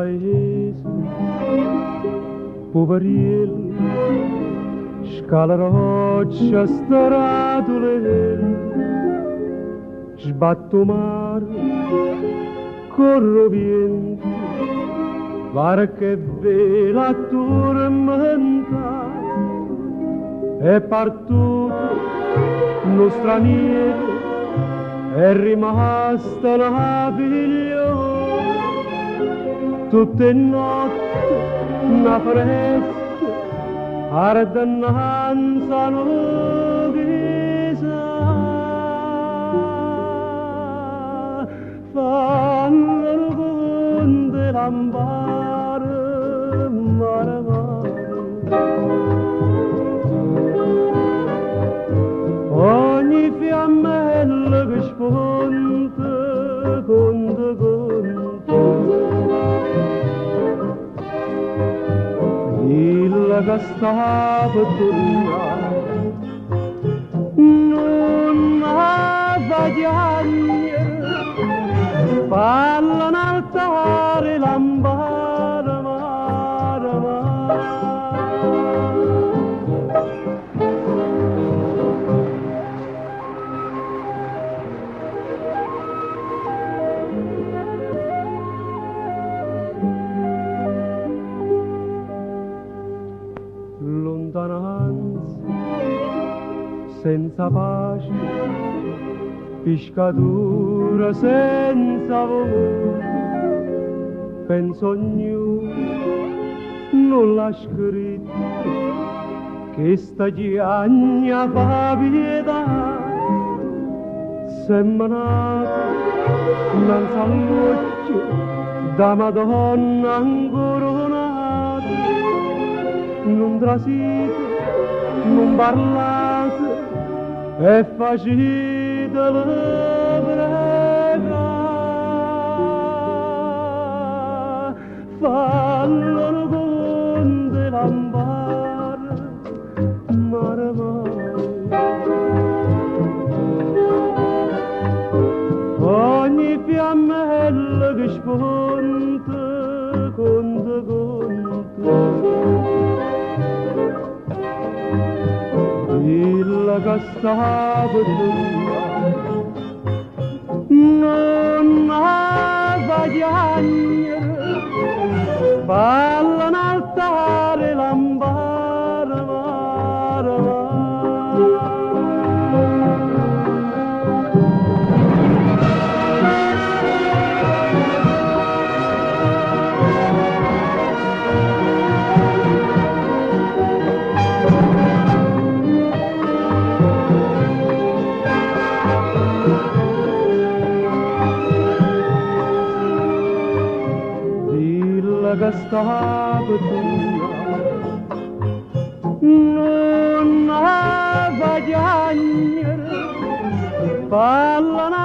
paese, poveriel, scala roccia, staratule, sbatto mare, corro vento, varche vela tormenta, è partito uno straniero, è rimasta la figlia, tutte notte una fresca, ardennanza novisa, fanno con de lampare, mare mare. Ogni fiammella che sfonda, conta, conta. Il che stava tornando non aveva chiagna, parlano altare lampare, mare, mare. Lontananza, senza pace, piscatura senza volo, penso ognuno non l'ha scritto, che sta chiagna fa pietà, sembra nata innanzi all'occhio da Madonna ancora nata, non trasite, non parlate, è facile la prega, fanno con de lampare, mare mare. Ogni fiammella che sponta, conta, conta. Il che stava tornando non aveva chiagna, parlano altare lampare, mare, mare. Che stava tornando non aveva chiagna, parlano